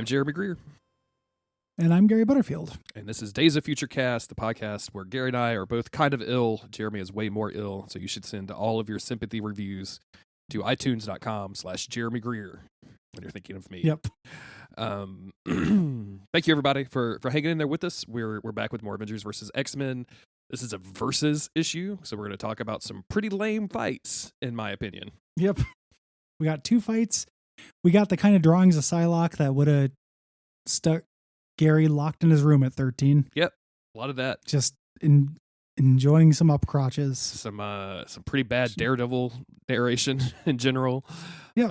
I'm Jeremy Greer. And I'm Gary Butterfield. And this is Days of Future Cast, the podcast where Gary and I are both kind of ill. Jeremy is way more ill, so you should send all of your sympathy reviews to itunes.com/Jeremy Greer when you're thinking of me. Yep. Thank you, everybody, for hanging in there with us. We're back with more Avengers versus X-Men. This is a versus issue, so we're going to talk about some pretty lame fights, in my opinion. Yep. We got two fights. We got the kind of drawings of Psylocke that would have stuck Gary locked in his room at 13. Yep. A lot of that. Just enjoying some up crotches. Some pretty bad Daredevil narration in general. Yep.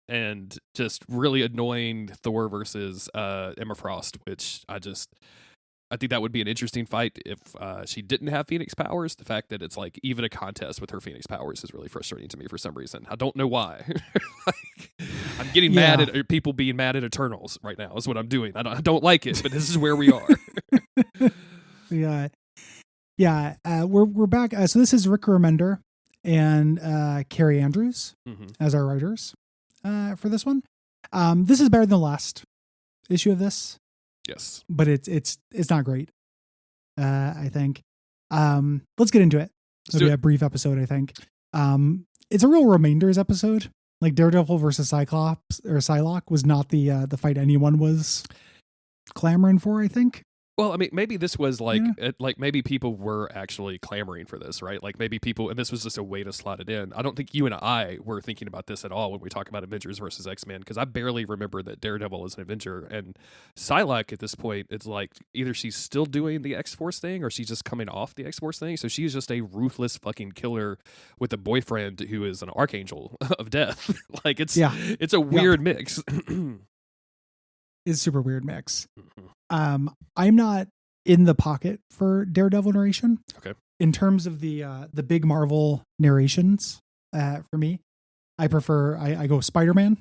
And just really annoying Thor versus Emma Frost, which I think that would be an interesting fight if she didn't have Phoenix powers. The fact that it's like even a contest with her Phoenix powers is really frustrating to me for some reason. I don't know why. I'm getting mad at people being mad at Eternals right now is what I'm doing. I don't like it, but this is where we are. Yeah. We're back. So this is Rick Remender and Carrie Andrews as our writers for this one. This is better than the last issue of this. Yes, but it's not great. I think. Let's get into it. It'll be a brief episode, I think. It's a real Remainders episode. Like Daredevil versus Cyclops or Psylocke was not the fight anyone was clamoring for, I think. Well, I mean, maybe this was like maybe people were actually clamoring for this, right? Like maybe people, and this was just a way to slot it in. I don't think you and I were thinking about this at all when we talk about Avengers versus X-Men, because I barely remember that Daredevil is an Avenger, and Psylocke at this point, it's like either she's still doing the X-Force thing or she's just coming off the X-Force thing. So she's just a ruthless fucking killer with a boyfriend who is an archangel of death. Like it's a weird mix. It's a super weird mix. I'm not in the pocket for Daredevil narration. Okay. In terms of the big Marvel narrations, for me, I prefer I go Spider-Man,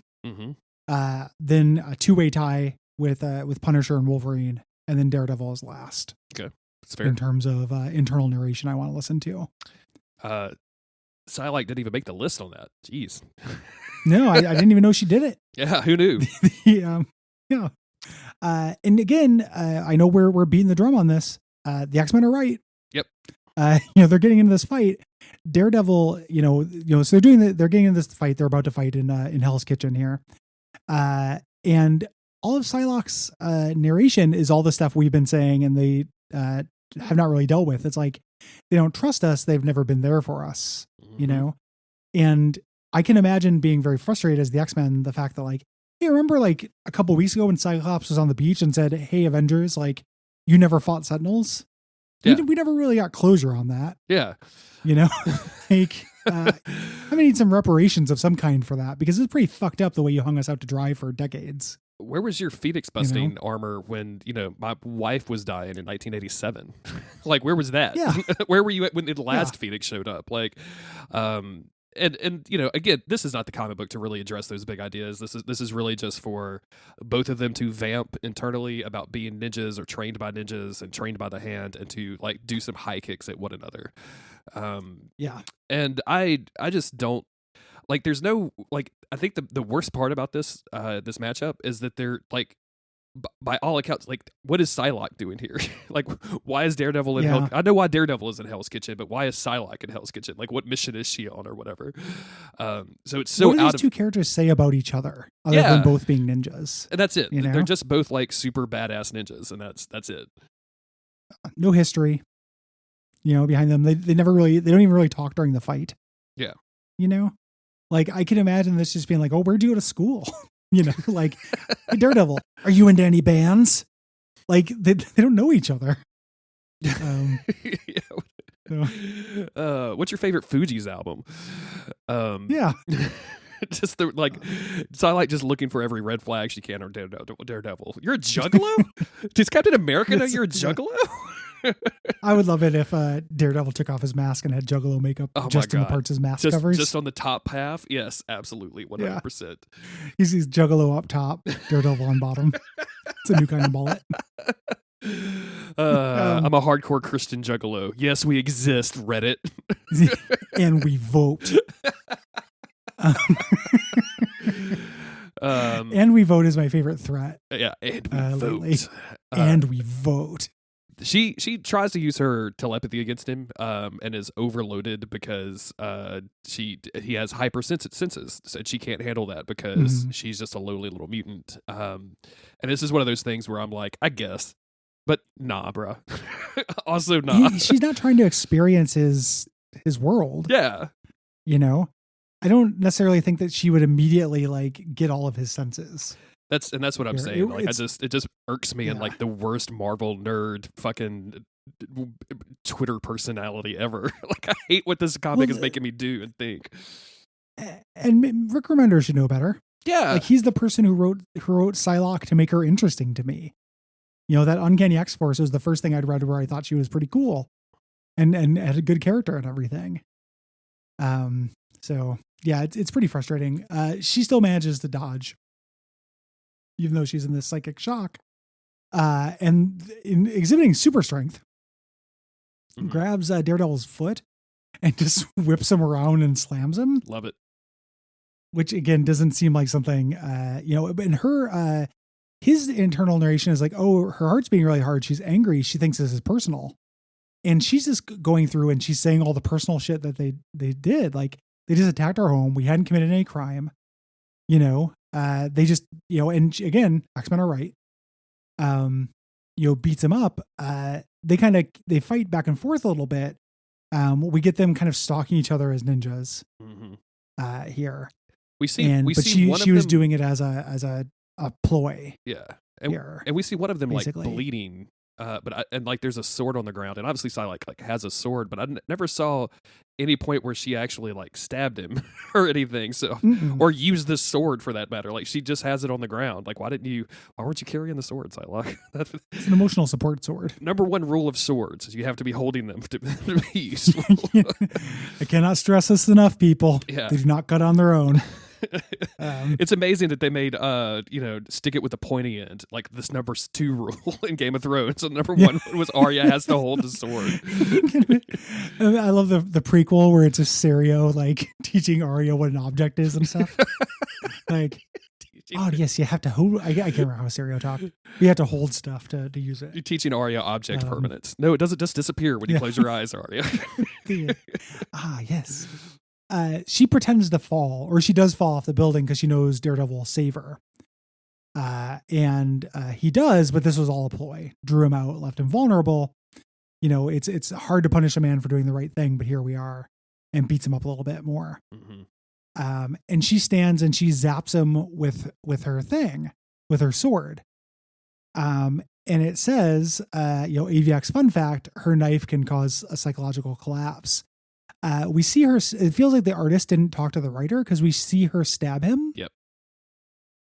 then a two-way tie with Punisher and Wolverine, and then Daredevil is last. Okay, that's fair. In terms of internal narration, I want to listen to. Psylocke didn't even make the list on that. Jeez. No, I didn't even know she did it. Yeah, who knew? Yeah. And again, I know we're beating the drum on this. The X-Men are right. Yep. They're getting into this fight. Daredevil, so they're getting into this fight. They're about to fight in Hell's Kitchen here. And all of Psylocke's narration is all the stuff we've been saying and they have not really dealt with. It's like, they don't trust us. They've never been there for us, and I can imagine being very frustrated as the X-Men, the fact that like, hey, remember like a couple weeks ago when Cyclops was on the beach and said, hey, Avengers, like you never fought Sentinels. Yeah. We never really got closure on that. Yeah. Like, I'm gonna need some reparations of some kind for that because it's pretty fucked up the way you hung us out to dry for decades. Where was your Phoenix busting armor when, my wife was dying in 1987? Like, where was that? Yeah. Where were you at when the last Phoenix showed up? Like, And again, this is not the comic book to really address those big ideas. This is really just for both of them to vamp internally about being ninjas or trained by ninjas and trained by the hand and to like do some high kicks at one another. And I just don't like. There's no like. I think the worst part about this matchup is that they're like, by all accounts, like, what is Psylocke doing here? Like, why is Daredevil in Hell? I know why Daredevil is in Hell's Kitchen, but why is Psylocke in Hell's Kitchen? Like, what mission is she on or whatever? So it's so what do out these two characters say about each other other than both being ninjas? And that's it. They're just both like super badass ninjas, and that's it. No history, behind them. They don't even really talk during the fight. Yeah. Like I can imagine this just being like, oh, where'd you go to school? Like, hey, Daredevil, are you into any bands? Like, they don't know each other. What's your favorite Fugees album? Just Psylocke just looking for every red flag she can on Daredevil. You're a juggalo? Does Captain America know you're a juggalo? I would love it if Daredevil took off his mask and had Juggalo makeup just in the parts his mask covers. Just on the top half? Yes, absolutely, 100%. Yeah. He's Juggalo up top, Daredevil on bottom. It's a new kind of mullet. I'm a hardcore Christian Juggalo. Yes, we exist, Reddit. And we vote. And we vote is my favorite threat. Yeah, and we lately. vote. And we vote. She tries to use her telepathy against him, and is overloaded because he has hyper senses, and she can't handle that because she's just a lowly little mutant. And this is one of those things where I'm like, I guess, but nah, bro. Also, nah. She's not trying to experience his world. Yeah, you know, I don't necessarily think that she would immediately like get all of his senses. That's what I'm saying. Like, it just irks me in like the worst Marvel nerd fucking Twitter personality ever. Like, I hate what this comic is making me do and think. And Rick Remender should know better. Yeah, like he's the person who wrote Psylocke to make her interesting to me. You know, that Uncanny X-Force was the first thing I'd read where I thought she was pretty cool, and had a good character and everything. So yeah, it's pretty frustrating. She still manages to dodge, even though she's in this psychic shock, and in exhibiting super strength, grabs Daredevil's foot and just whips him around and slams him. Love it. Which again doesn't seem like something, and her, his internal narration is like, oh, her heart's beating really hard. She's angry. She thinks this is personal. And she's just going through and she's saying all the personal shit that they did. Like, they just attacked our home. We hadn't committed any crime. They just, and again, X-Men are right. Beats him up. They fight back and forth a little bit. We get them kind of stalking each other as ninjas here. She was doing it as a ploy. Yeah. And we see one of them basically like bleeding. But there's a sword on the ground, and obviously Psylocke like has a sword, but I never saw any point where she actually like stabbed him or anything. So, or used the sword for that matter. Like, she just has it on the ground. Like, why weren't you carrying the sword, Psylocke? It's an emotional support sword. Number one rule of swords is you have to be holding them to be useful. I cannot stress this enough, people. Yeah. They do not cut on their own. It's amazing that they made stick it with the pointy end, like this number 2 rule in Game of Thrones. So number 1 was Arya has to hold the sword. I love the prequel where it's a Serio like teaching Arya what an object is and stuff. Like, oh yes, you have to hold. I can't remember how Serio talked. You have to hold stuff to use it. You're teaching Arya object permanence. No, it doesn't just disappear when you close your eyes, Arya. Yes. She pretends to fall, or she does fall off the building because she knows Daredevil will save her. And he does, but this was all a ploy. Drew him out, left him vulnerable. It's hard to punish a man for doing the right thing, but here we are, and beats him up a little bit more. And she stands and she zaps him with her thing, with her sword. And it says, AVX fun fact, her knife can cause a psychological collapse. We see her, it feels like the artist didn't talk to the writer because we see her stab him. Yep.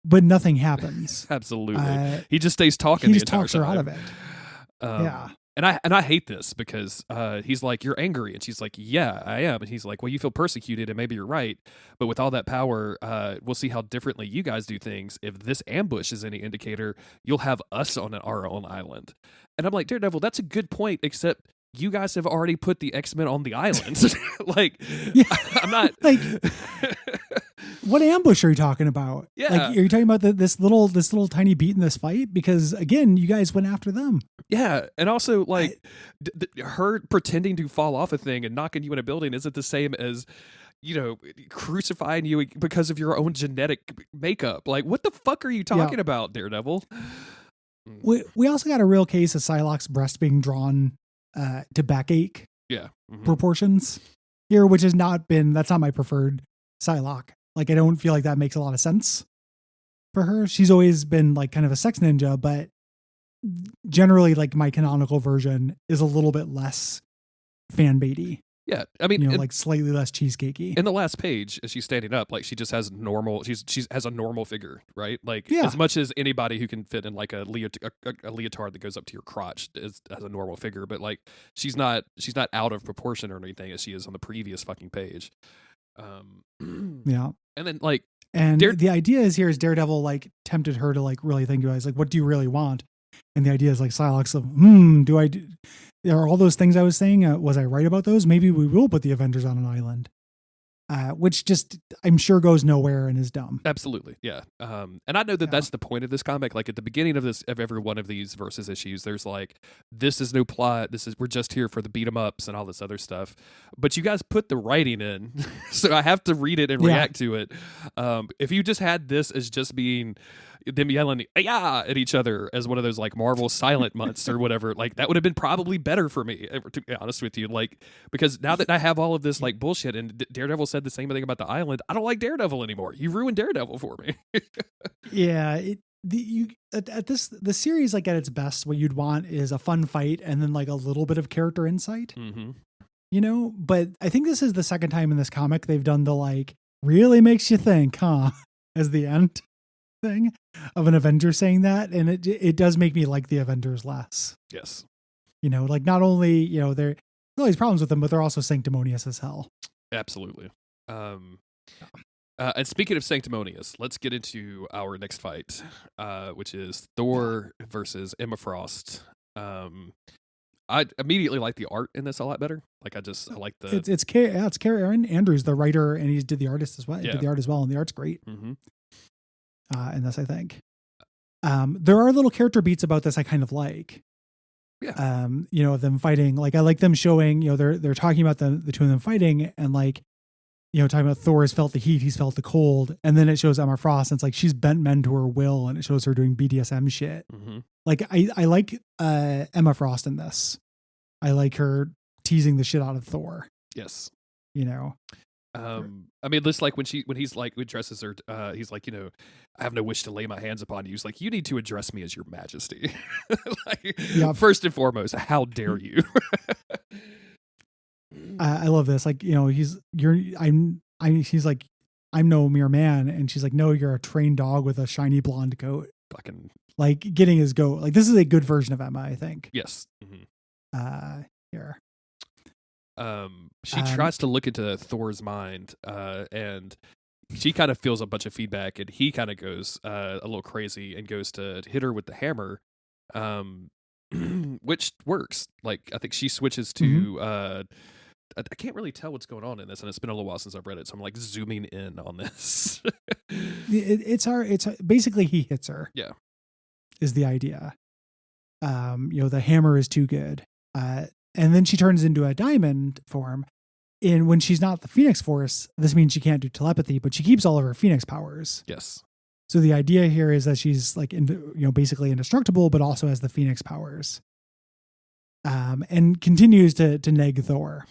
But nothing happens. Absolutely. He just stays talking. He just talks her out of it. Yeah. And I hate this because he's like, you're angry. And she's like, yeah, I am. And he's like, well, you feel persecuted and maybe you're right. But with all that power, we'll see how differently you guys do things. If this ambush is any indicator, you'll have us on our own island. And I'm like, Daredevil, that's a good point, except you guys have already put the X-Men on the island. Like, yeah. I'm not like, what ambush are you talking about? Yeah. Like, are you talking about this little tiny beat in this fight? Because again, you guys went after them. Yeah. And also like her pretending to fall off a thing and knocking you in a building isn't the same as, crucifying you because of your own genetic makeup. Like, what the fuck are you talking about, Daredevil? We also got a real case of Psylocke's breast being drawn to backache proportions here, which that's not my preferred Psylocke. Like, I don't feel like that makes a lot of sense for her. She's always been like kind of a sex ninja, but generally like my canonical version is a little bit less fan baity. Yeah, I mean, like slightly less cheesecakey. In the last page, as she's standing up, like she just has normal. She has a normal figure, right? Like as much as anybody who can fit in like a leotard that goes up to your crotch has a normal figure, but like she's not out of proportion or anything as she is on the previous fucking page. Yeah, and then like, and the idea is here is Daredevil like tempted her to like really think about it. It's like, what do you really want? And the idea is like Psylocke's are all those things I was saying, was I right about those? Maybe we will put the Avengers on an island. which just I'm sure goes nowhere and is dumb. Absolutely, yeah. And I know that that's the point of this comic. Like at the beginning of every one of these versus issues, there's like, this is no plot. We're just here for the beat 'em ups and all this other stuff. But you guys put the writing in, so I have to read it and react to it. If you just had this as just being them yelling "yeah" at each other as one of those like Marvel silent months or whatever, like that would have been probably better for me, to be honest with you. Like, because now that I have all of this like bullshit, and Daredevil said the same thing about the island, I don't like Daredevil anymore. You ruined Daredevil for me. Yeah, the series, like at its best, what you'd want is a fun fight and then like a little bit of character insight. Mm-hmm. You know, but I think this is the second time in this comic they've done the like really makes you think, huh, as the end thing of an Avenger saying that, and it does make me like the Avengers less. Yes. You know, like not only, you know, there's all these problems with them, but they're also sanctimonious as hell. Absolutely. And speaking of sanctimonious, let's get into our next fight, which is Thor versus Emma Frost. I immediately like the art in this a lot better. Like I like the it's Aaron Andrews, the writer, and he did the artist as well. Yeah. Did the art as well, and the art's great. Mm-hmm. In this, I think. There are little character beats about this I kind of like. Yeah. You know, them fighting. Like I like them showing, you know, they're talking about the two of them fighting, and like, you know, talking about Thor has felt the heat, he's felt the cold, and then it shows Emma Frost, and it's like she's bent men to her will, and it shows her doing BDSM shit. Mm-hmm. Like I like Emma Frost in this. I like her teasing the shit out of Thor. Yes. You know. I mean, just like when he's like, addresses her, he's like, you know, I have no wish to lay my hands upon you. He's like, you need to address me as your majesty. Like, first and foremost, how dare you? I love this. Like, you know, he's like, I'm no mere man. And she's like, no, you're a trained dog with a shiny blonde coat. Fucking like getting his goat. Like this is a good version of Emma, I think. Yes. Mm-hmm. Here. She tries to look into Thor's mind, and she kind of feels a bunch of feedback, and he kind of goes a little crazy and goes to hit her with the hammer, which works. Like I think she switches to I can't really tell what's going on in this, and it's been a little while since I've read it, so I'm like zooming in on this. It's basically he hits her. Yeah, is the idea. You know, the hammer is too good. And then she turns into a diamond form. And when she's not the Phoenix Force, this means she can't do telepathy, but she keeps all of her Phoenix powers. Yes. So the idea here is that she's like, basically indestructible, but also has the Phoenix powers. And continues to neg Thor.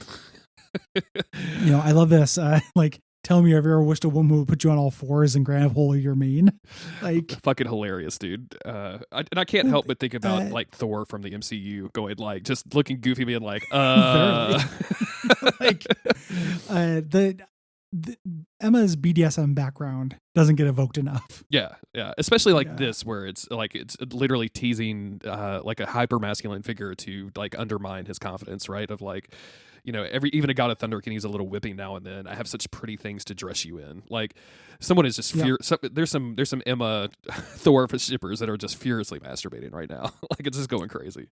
You know, I love this. Like, tell me, have you ever wished a woman would put you on all fours and grab hold of your mane? Like, fucking hilarious, dude. I can't help but think about like Thor from the MCU going like just looking goofy, being like, like the Emma's BDSM background doesn't get evoked enough. Yeah, especially like this, where it's literally teasing like a hyper masculine figure to like undermine his confidence, right? Of like, you know, even a God of Thunder can use a little whipping now and then. I have such pretty things to dress you in. Like, someone is just there's some Emma Thor shippers that are just furiously masturbating right now. Like, it's just going crazy.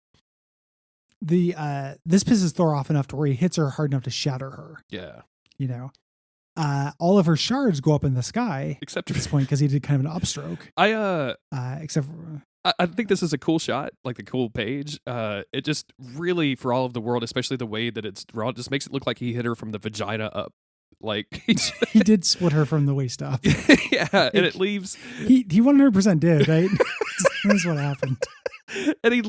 This pisses Thor off enough to where he hits her hard enough to shatter her. Yeah, you know. All of her shards go up in the sky, except at this point because he did kind of an upstroke. Except for. I think this is a cool shot, like the cool page. It just really, for all of the world, especially the way that it's drawn, just makes it look like he hit her from the vagina up. Like he did split her from the waist up. Yeah, and it leaves. He 100% did, right? That's what happened. And it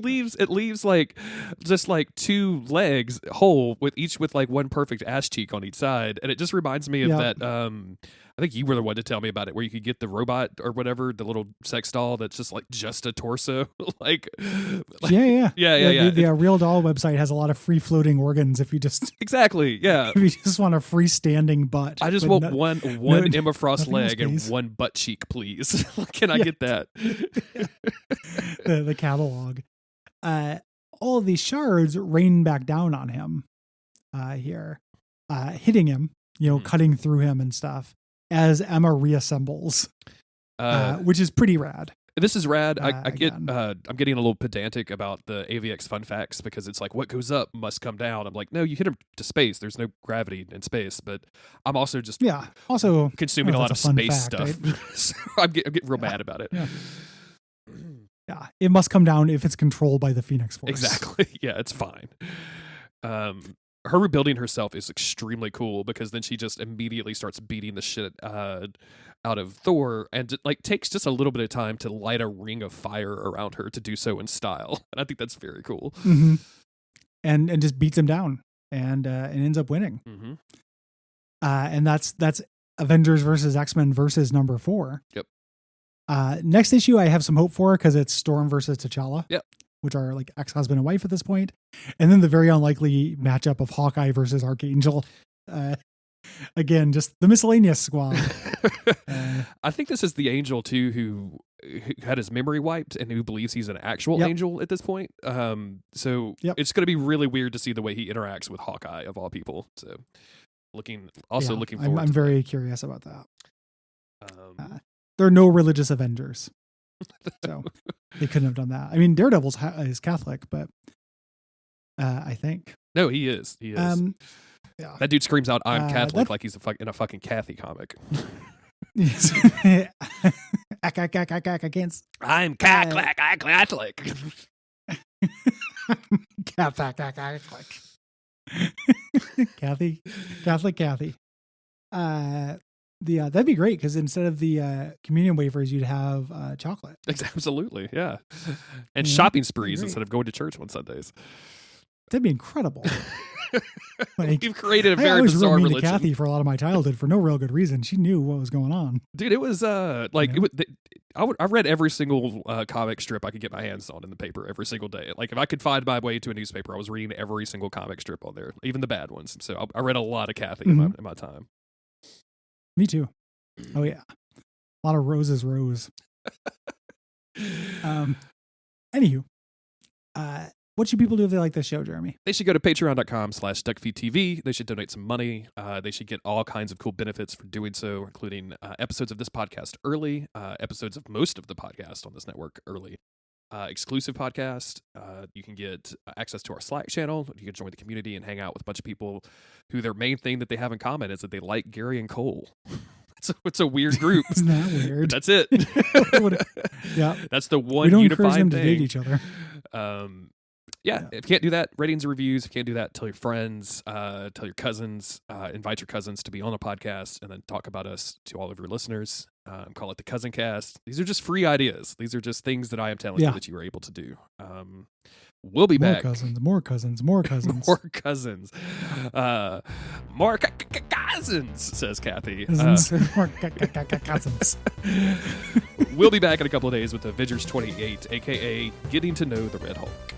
leaves like just like two legs whole with like one perfect ass cheek on each side, and it just reminds me of that. I think you were the one to tell me about it, where you could get the robot or whatever, the little sex doll that's just a torso. Yeah. The Real Doll website has a lot of free floating organs. If you just exactly, yeah, if you just want a freestanding butt, I just want one Emma Frost leg and one butt cheek, please. Can I get that? the catalog. All of these shards rain back down on him. Here, hitting him, cutting through him and stuff. As Emma reassembles, which is pretty rad. This is rad. I get. Again. I'm getting a little pedantic about the AVX fun facts because it's like what goes up must come down. I'm like, no, you hit him to space. There's no gravity in space. But I'm also just Also consuming a lot of fun space fact, stuff. right? So I'm getting real mad about it. Yeah, it must come down if it's controlled by the Phoenix Force. Exactly. Yeah, it's fine. Her rebuilding herself is extremely cool because then she just immediately starts beating the shit out of Thor and like takes just a little bit of time to light a ring of fire around her to do so in style. And I think that's very cool. Mm-hmm. And just beats him down and ends up winning. Mm-hmm. And that's Avengers versus X-Men versus number 4. Yep. Next issue I have some hope for because it's Storm versus T'Challa. Yep. Which are like ex-husband and wife at this point. And then the very unlikely matchup of Hawkeye versus Archangel. Again, just the miscellaneous squad. I think this is the Angel too who had his memory wiped and who believes he's an actual angel at this point. So it's going to be really weird to see the way he interacts with Hawkeye of all people. So looking forward. I'm very curious about that. There are no religious Avengers. So they couldn't have done that. I mean, Daredevil is Catholic, but I think. No, he is. He is. That dude screams out, "I'm Catholic," like he's in a fucking Kathy comic. I can't. I'm Catholic. I'm Catholic. Catholic. Catholic. That'd be great because instead of the communion wafers, you'd have chocolate. Absolutely, yeah. And shopping sprees instead of going to church on Sundays. That'd be incredible. Like, you've created a very bizarre religion. I was religion. to Kathy for a lot of my childhood for no real good reason. She knew what was going on. Dude, it was I read every single comic strip I could get my hands on in the paper every single day. Like if I could find my way to a newspaper, I was reading every single comic strip on there, even the bad ones. So I read a lot of Kathy in my time. Me too. Oh yeah, a lot of Rose's Rose. Anywho, what should people do if they like this show, Jeremy? They should go to patreon.com/Duckfeed.tv. They should donate some money. They should get all kinds of cool benefits for doing so, including episodes of this podcast early, episodes of most of the podcast on this network early, exclusive podcast. You can get access to our Slack channel. You can join the community and hang out with a bunch of people who their main thing that they have in common is that they like Gary and Cole. It's a weird group. Isn't that weird? That's it. Yeah. That's the one we don't unifying encourage them thing. to date each other. If you can't do that, ratings and reviews. If you can't do that, tell your friends, tell your cousins, invite your cousins to be on the podcast, and then talk about us to all of your listeners. Call it the Cousin Cast. These are just free ideas. These are just things that I am telling you that you were able to do. We'll be back. More cousins. More cousins, says Kathy. More cousins. We'll be back in a couple of days with Avengers 28, a.k.a. Getting to Know the Red Hulk.